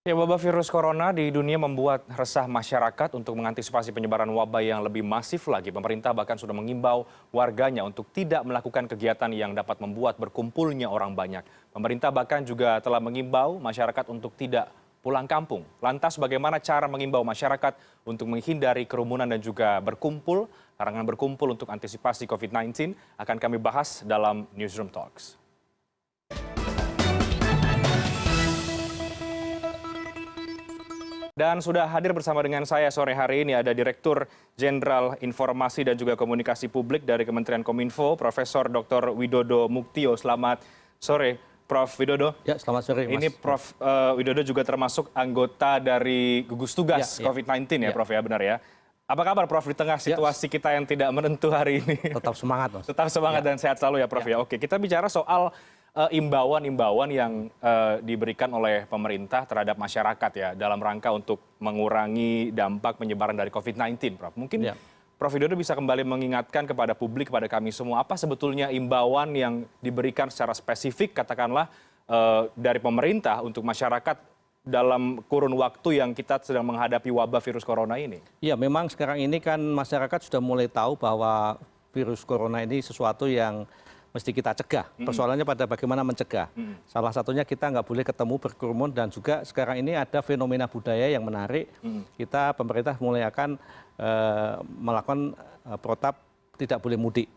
Ya, wabah virus corona di dunia membuat resah masyarakat. Untuk mengantisipasi penyebaran wabah yang lebih masif lagi. Pemerintah bahkan sudah mengimbau warganya untuk tidak melakukan kegiatan yang dapat membuat berkumpulnya orang banyak. Pemerintah bahkan juga telah mengimbau masyarakat untuk tidak pulang kampung. Lantas bagaimana cara mengimbau masyarakat untuk menghindari kerumunan dan juga berkumpul? Larangan berkumpul untuk antisipasi COVID-19 akan kami bahas dalam Newsroom Talks. Dan sudah hadir bersama dengan saya sore hari ini ada Direktur Jenderal Informasi dan juga Komunikasi Publik dari Kementerian Kominfo, Profesor Dr. Widodo Muktio. Selamat sore, Prof. Widodo. Ya, selamat sore, Mas. Ini Prof. Widodo juga termasuk anggota dari gugus tugas COVID-19 ya, Prof. Ya, benar ya. Apa kabar, Prof, di tengah situasi kita yang tidak menentu hari ini? Tetap semangat, Mas. Tetap semangat dan sehat selalu ya, Prof. Ya. Oke, kita bicara soal imbauan-imbauan yang diberikan oleh pemerintah terhadap masyarakat ya dalam rangka untuk mengurangi dampak penyebaran dari COVID-19, Prof. Mungkin Prof. Widodo bisa kembali mengingatkan kepada publik, kepada kami semua, apa sebetulnya imbauan yang diberikan secara spesifik, katakanlah dari pemerintah untuk masyarakat dalam kurun waktu yang kita sedang menghadapi wabah virus corona ini? Iya, memang sekarang ini kan masyarakat sudah mulai tahu bahwa virus corona ini sesuatu yang mesti kita cegah. Persoalannya pada bagaimana mencegah. Salah satunya kita nggak boleh ketemu berkerumun dan juga sekarang ini ada fenomena budaya yang menarik. Kita pemerintah mulai akan melakukan protap tidak boleh mudik.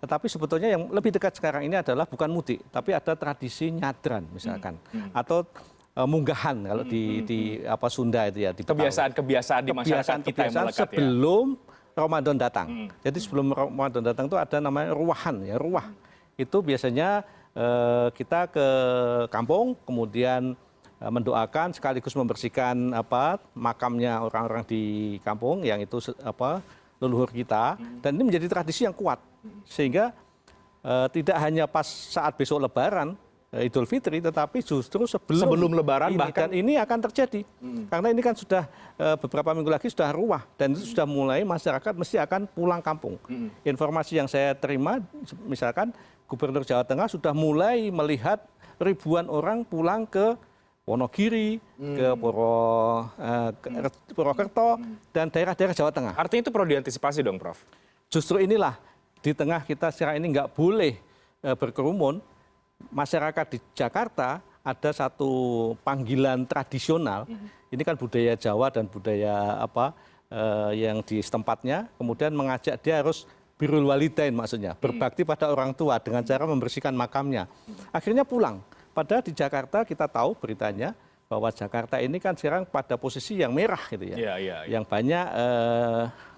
Tetapi sebetulnya yang lebih dekat sekarang ini adalah bukan mudik, tapi ada tradisi nyadran misalkan atau munggahan kalau di apa Sunda itu ya. Kebiasaan di masyarakat kita yang melekat sebelum Ramadan datang. Jadi sebelum Ramadan datang itu ada namanya ruwahan ya, ruwah. Itu biasanya kita ke kampung, kemudian mendoakan sekaligus membersihkan makamnya orang-orang di kampung yang itu leluhur kita, dan ini menjadi tradisi yang kuat sehingga tidak hanya pas saat besok Lebaran Idul Fitri, tetapi justru sebelum Lebaran ini, bahkan dan ini akan terjadi karena ini kan sudah beberapa minggu lagi sudah ruwah dan itu sudah mulai masyarakat mesti akan pulang kampung. Informasi yang saya terima misalkan Gubernur Jawa Tengah sudah mulai melihat ribuan orang pulang ke Wonogiri, ke Purwokerto dan daerah-daerah Jawa Tengah. Artinya itu perlu diantisipasi dong, Prof. Justru inilah di tengah kita sekarang ini nggak boleh berkerumun. Masyarakat di Jakarta ada satu panggilan tradisional, ini kan budaya Jawa dan budaya yang di setempatnya, kemudian mengajak dia harus birrul walidain, maksudnya berbakti pada orang tua dengan cara membersihkan makamnya. Akhirnya pulang. Padahal di Jakarta kita tahu beritanya bahwa Jakarta ini kan sekarang pada posisi yang merah gitu ya, yang banyak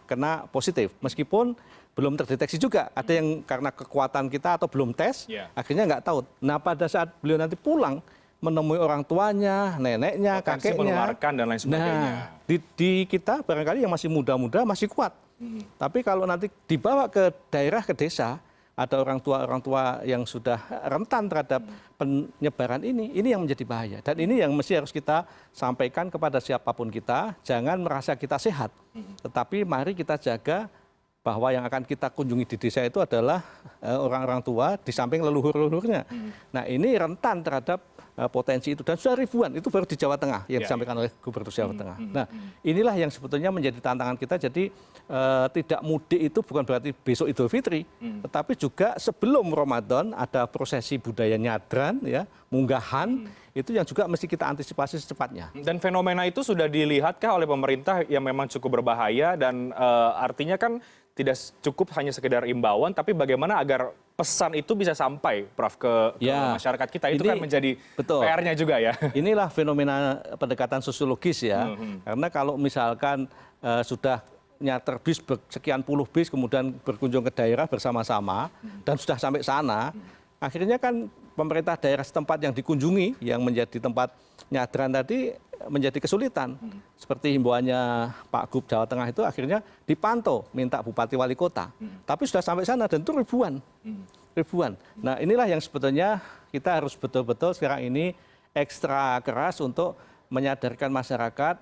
kena positif, meskipun belum terdeteksi juga. Ada yang karena kekuatan kita atau belum tes, akhirnya nggak tahu. Nah pada saat beliau nanti pulang, menemui orang tuanya, neneknya, kakeknya, dan lain sebagainya. Nah, di kita barangkali yang masih muda-muda masih kuat. Tapi kalau nanti dibawa ke daerah, ke desa, ada orang tua yang sudah rentan terhadap penyebaran ini yang menjadi bahaya. Dan ini yang mesti harus kita sampaikan kepada siapapun kita, jangan merasa kita sehat. Tetapi mari kita jaga bahwa yang akan kita kunjungi di desa itu adalah orang-orang tua di samping leluhur-leluhurnya. Nah ini rentan terhadap potensi itu dan sudah ribuan, itu baru di Jawa Tengah yang disampaikan oleh Gubernur Jawa Tengah. Nah inilah yang sebetulnya menjadi tantangan kita. Jadi tidak mudik itu bukan berarti besok Idul Fitri, tetapi juga sebelum Ramadan ada prosesi budaya nyadran, ya, munggahan, itu yang juga mesti kita antisipasi secepatnya. Dan fenomena itu sudah dilihatkah oleh pemerintah yang memang cukup berbahaya dan artinya kan tidak cukup hanya sekedar imbauan, tapi bagaimana agar pesan itu bisa sampai, Prof, ke masyarakat kita. Itu kan menjadi PR-nya juga ya. Inilah fenomena pendekatan sosiologis ya. Karena kalau misalkan sudah nyater bis sekian puluh bis kemudian berkunjung ke daerah bersama-sama dan sudah sampai sana, akhirnya kan pemerintah daerah setempat yang dikunjungi yang menjadi tempat nyadran tadi menjadi kesulitan. Seperti himbauannya Pak Gub Jawa Tengah itu akhirnya dipantau, minta Bupati Wali Kota. Tapi sudah sampai sana dan itu ribuan. Nah inilah yang sebetulnya kita harus betul-betul sekarang ini ekstra keras untuk menyadarkan masyarakat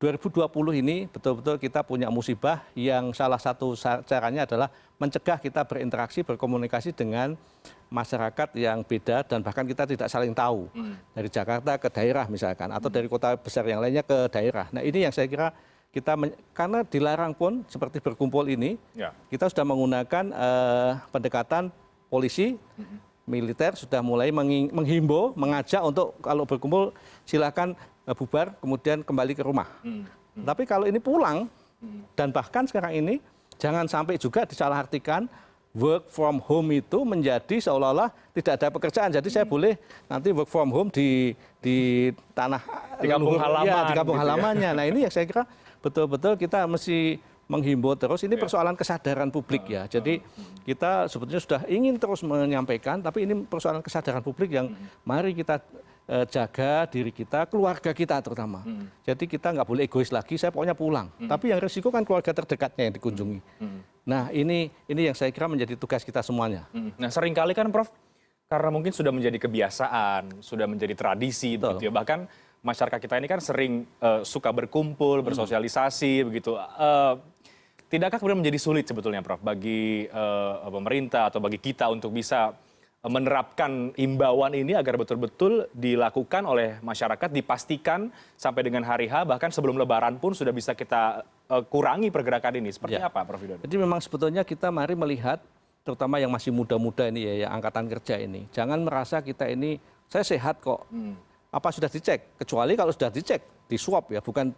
2020 ini betul-betul kita punya musibah yang salah satu caranya adalah mencegah kita berinteraksi, berkomunikasi dengan masyarakat yang beda dan bahkan kita tidak saling tahu. Dari Jakarta ke daerah misalkan, atau dari kota besar yang lainnya ke daerah. Nah ini yang saya kira kita, karena dilarang pun seperti berkumpul ini, kita sudah menggunakan pendekatan polisi, militer sudah mulai menghimbau, mengajak untuk kalau berkumpul silakan bubar, kemudian kembali ke rumah. Tapi kalau ini pulang, dan bahkan sekarang ini, jangan sampai juga disalahartikan work from home itu menjadi seolah-olah tidak ada pekerjaan. Jadi saya boleh nanti work from home di tanah di kampung halaman, ya, di kampung gitu halamannya. Nah ini yang saya kira betul-betul kita mesti menghimbau terus. Ini persoalan kesadaran publik ya. Jadi kita sebetulnya sudah ingin terus menyampaikan, tapi ini persoalan kesadaran publik yang mari kita jaga diri kita, keluarga kita terutama. Jadi kita nggak boleh egois lagi, saya pokoknya pulang. Tapi yang risiko kan keluarga terdekatnya yang dikunjungi. Nah ini yang saya kira menjadi tugas kita semuanya. Nah seringkali kan Prof, karena mungkin sudah menjadi kebiasaan, sudah menjadi tradisi, begitu ya. Bahkan masyarakat kita ini kan sering suka berkumpul, bersosialisasi, begitu. Tidakkah kemudian menjadi sulit sebetulnya Prof, bagi pemerintah atau bagi kita untuk bisa menerapkan imbauan ini agar betul-betul dilakukan oleh masyarakat, dipastikan sampai dengan hari H, bahkan sebelum Lebaran pun sudah bisa kita kurangi pergerakan ini. Seperti apa Prof Widodo? Jadi memang sebetulnya kita mari melihat, terutama yang masih muda-muda ini ya, yang angkatan kerja ini. Jangan merasa kita ini, saya sehat kok. Apa sudah dicek? Kecuali kalau sudah dicek, di swab ya, bukan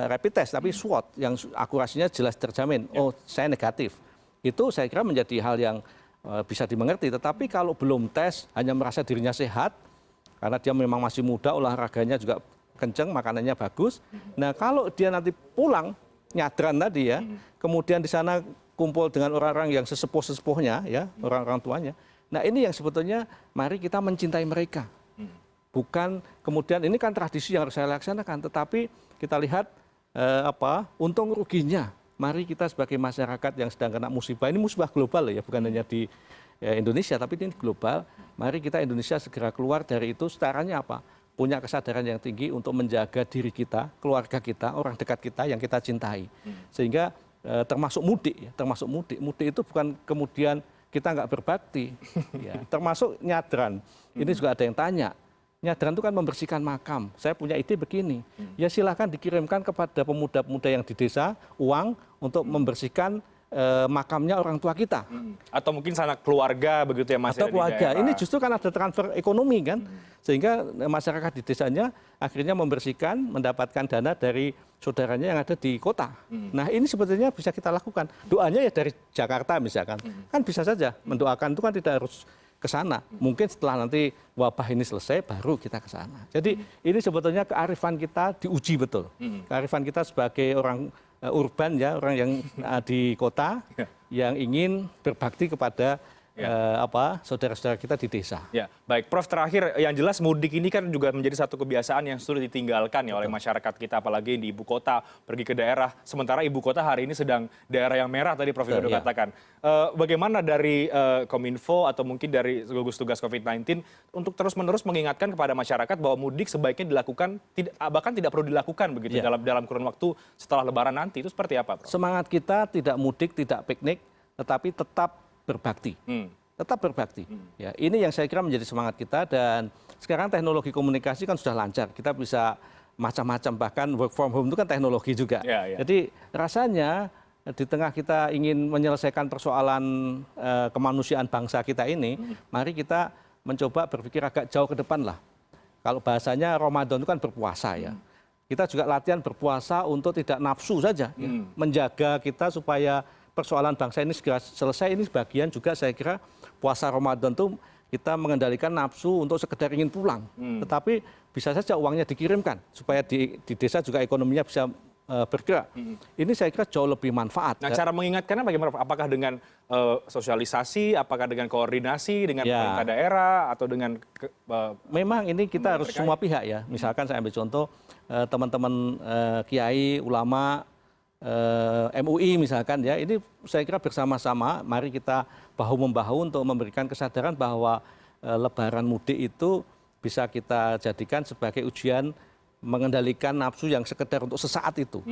rapid test, tapi swab yang akurasinya jelas terjamin. Oh saya negatif. Itu saya kira menjadi hal yang bisa dimengerti, tetapi kalau belum tes, hanya merasa dirinya sehat, karena dia memang masih muda, olahraganya juga kenceng, makanannya bagus. Nah kalau dia nanti pulang, nyadran tadi ya, kemudian di sana kumpul dengan orang-orang yang sesepuh-sesepuhnya, ya, orang-orang tuanya. Nah ini yang sebetulnya mari kita mencintai mereka. Bukan kemudian, ini kan tradisi yang harus saya laksanakan, tetapi kita lihat untung ruginya. Mari kita sebagai masyarakat yang sedang kena musibah, ini musibah global ya, bukan hanya di Indonesia, tapi ini global. Mari kita Indonesia segera keluar dari itu. Caranya apa? Punya kesadaran yang tinggi untuk menjaga diri kita, keluarga kita, orang dekat kita yang kita cintai. Sehingga termasuk mudik, ya, termasuk mudik. Mudik itu bukan kemudian kita nggak berbakti, ya, termasuk nyadran. Ini juga ada yang tanya. Nyadran itu kan membersihkan makam. Saya punya ide begini, ya silahkan dikirimkan kepada pemuda-pemuda yang di desa uang untuk membersihkan makamnya orang tua kita. Atau mungkin sanak keluarga begitu ya Mas. Atau keluarga. Ini justru kan ada transfer ekonomi kan. Sehingga masyarakat di desanya akhirnya membersihkan, mendapatkan dana dari saudaranya yang ada di kota. Nah ini sebetulnya bisa kita lakukan. Doanya ya dari Jakarta misalkan. Kan bisa saja mendoakan itu kan tidak harus ke sana. Mungkin setelah nanti wabah ini selesai baru kita ke sana. Jadi ini sebetulnya kearifan kita diuji betul. Kearifan kita sebagai orang urban ya, orang yang di kota yang ingin berbakti kepada saudara-saudara kita di desa. Ya, baik Prof, terakhir yang jelas mudik ini kan juga menjadi satu kebiasaan yang sulit ditinggalkan ya oleh masyarakat kita, apalagi di ibu kota pergi ke daerah. Sementara ibu kota hari ini sedang daerah yang merah tadi Prof Widodo katakan. Bagaimana dari Kominfo atau mungkin dari gugus tugas COVID-19 untuk terus-menerus mengingatkan kepada masyarakat bahwa mudik sebaiknya dilakukan, bahkan tidak perlu dilakukan begitu dalam kurun waktu setelah Lebaran nanti, itu seperti apa Prof? Semangat kita tidak mudik, tidak piknik, tetapi tetap berbakti. Tetap berbakti. Ya, ini yang saya kira menjadi semangat kita, dan sekarang teknologi komunikasi kan sudah lancar. Kita bisa macam-macam, bahkan work from home itu kan teknologi juga. Jadi rasanya di tengah kita ingin menyelesaikan persoalan kemanusiaan bangsa kita ini, mari kita mencoba berpikir agak jauh ke depan lah. Kalau bahasanya Ramadan itu kan berpuasa ya. Kita juga latihan berpuasa untuk tidak nafsu saja, ya. Menjaga kita supaya persoalan bangsa ini segera selesai. Ini sebagian juga saya kira puasa Ramadan itu kita mengendalikan nafsu untuk sekedar ingin pulang. Tetapi bisa saja uangnya dikirimkan supaya di desa juga ekonominya bisa bergerak. Ini saya kira jauh lebih manfaat. Nah cara mengingatkannya bagaimana? Apakah dengan sosialisasi, apakah dengan koordinasi dengan pemerintah daerah, atau dengan memang ini kita harus semua pihak ya. Misalkan saya ambil contoh teman-teman kiai, ulama, MUI misalkan ya, ini saya kira bersama-sama mari kita bahu-membahu untuk memberikan kesadaran bahwa Lebaran mudik itu bisa kita jadikan sebagai ujian mengendalikan nafsu yang sekedar untuk sesaat itu.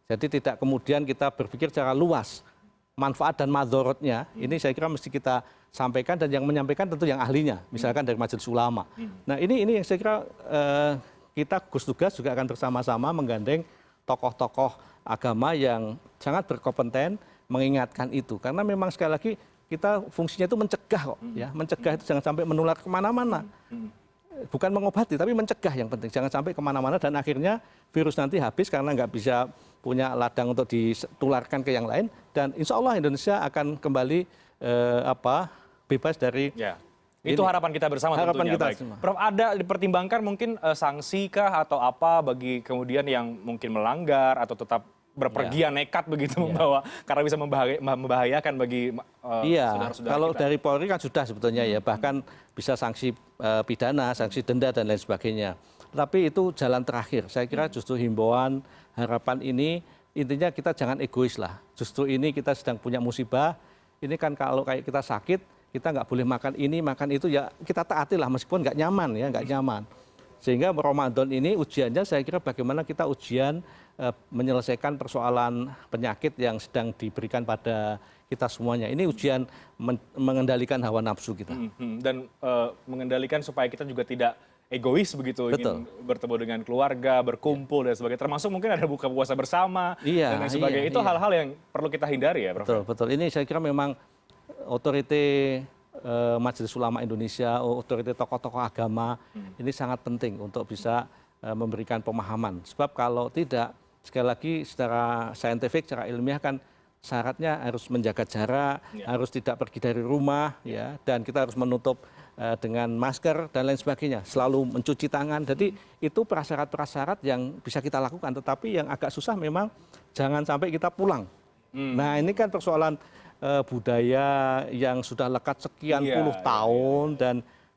Jadi tidak kemudian kita berpikir secara luas. Manfaat dan madorotnya, ini saya kira mesti kita sampaikan, dan yang menyampaikan tentu yang ahlinya, misalkan dari Majelis Ulama. Nah ini yang saya kira kita gugus tugas juga akan bersama-sama menggandeng tokoh-tokoh agama yang sangat berkompeten mengingatkan itu. Karena memang sekali lagi kita fungsinya itu mencegah kok, ya, mencegah itu jangan sampai menular kemana-mana. Bukan mengobati, tapi mencegah yang penting. Jangan sampai kemana-mana dan akhirnya virus nanti habis karena nggak bisa punya ladang untuk ditularkan ke yang lain. Dan insya Allah Indonesia akan kembali bebas dari... Ya. Itu harapan kita bersama harapan tentunya. kita Baik. semua. Prof, ada dipertimbangkan mungkin sanksi kah atau apa bagi kemudian yang mungkin melanggar atau tetap berpergian nekat begitu membawa, karena bisa membahayakan bagi saudara-saudara kalau kita. dari Polri kan sudah sebetulnya ya, bahkan bisa sanksi pidana, sanksi denda dan lain sebagainya. Tapi itu jalan terakhir. Saya kira justru himbauan, harapan ini intinya kita jangan egois lah. Justru ini kita sedang punya musibah. Ini kan kalau kayak kita sakit, kita nggak boleh makan ini, makan itu, ya kita taati lah meskipun nggak nyaman ya, nggak nyaman. Sehingga Ramadan ini ujiannya saya kira bagaimana kita ujian menyelesaikan persoalan penyakit yang sedang diberikan pada kita semuanya. Ini ujian mengendalikan hawa nafsu kita. Dan mengendalikan supaya kita juga tidak egois begitu, ingin bertemu dengan keluarga, berkumpul dan sebagainya. Termasuk mungkin ada buka puasa bersama dan lain sebagainya. Itu hal-hal yang perlu kita hindari ya, Prof. Betul. Ini saya kira memang otoriti Majelis Ulama Indonesia, otoriti tokoh-tokoh agama ini sangat penting untuk bisa memberikan pemahaman. Sebab kalau tidak, sekali lagi secara saintifik, secara ilmiah kan syaratnya harus menjaga jarak, harus tidak pergi dari rumah, ya, dan kita harus menutup dengan masker dan lain sebagainya, selalu mencuci tangan. Jadi itu prasyarat-prasyarat yang bisa kita lakukan, tetapi yang agak susah memang jangan sampai kita pulang. Nah ini kan persoalan budaya yang sudah lekat sekian puluh tahun, dan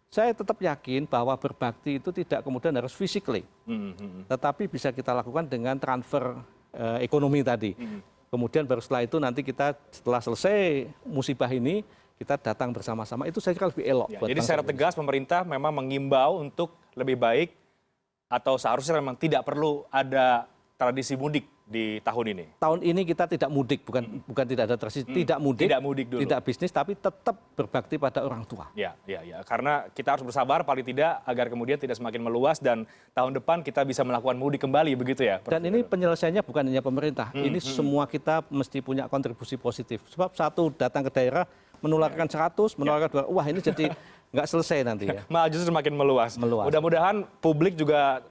saya tetap yakin bahwa berbakti itu tidak kemudian harus physically, tetapi bisa kita lakukan dengan transfer ekonomi tadi. Kemudian baru setelah itu nanti kita setelah selesai musibah ini, kita datang bersama-sama, itu saya kira lebih elok. Jadi secara tegas pemerintah memang mengimbau untuk lebih baik atau seharusnya memang tidak perlu ada tradisi mudik di tahun ini. Tahun ini kita tidak mudik, bukan tidak ada tradisi, tidak mudik dulu. Tidak bisnis, tapi tetap berbakti pada orang tua. Ya. Karena kita harus bersabar paling tidak agar kemudian tidak semakin meluas dan tahun depan kita bisa melakukan mudik kembali, begitu ya, Prof? Dan ini penyelesaiannya bukan hanya pemerintah, ini semua kita mesti punya kontribusi positif. Sebab satu datang ke daerah menularkan 100, menularkan 200, wah ini jadi nggak selesai nanti ya. Malah justru semakin meluas. Mudah-mudahan publik juga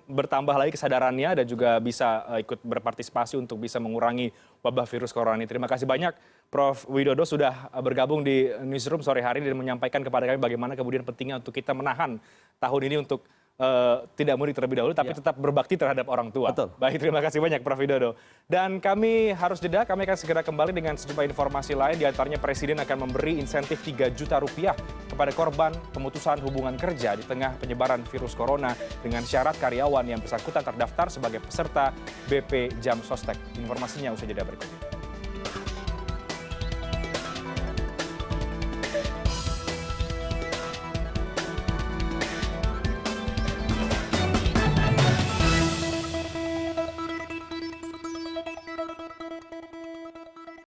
bertambah lagi kesadarannya dan juga bisa ikut berpartisipasi untuk bisa mengurangi wabah virus corona ini. Terima kasih banyak Prof. Widodo sudah bergabung di Newsroom sore hari ini dan menyampaikan kepada kami bagaimana kemudian pentingnya untuk kita menahan tahun ini untuk tidak mudik terlebih dahulu, tapi tetap berbakti terhadap orang tua. Betul. Baik, terima kasih banyak Prof. Widodo. Dan kami harus jeda, kami akan segera kembali dengan sejumlah informasi lain. Di antaranya Presiden akan memberi insentif 3 juta rupiah kepada korban pemutusan hubungan kerja di tengah penyebaran virus corona dengan syarat karyawan yang bersangkutan terdaftar sebagai peserta BP Jam Sostek. Informasinya usai jeda berikut ini.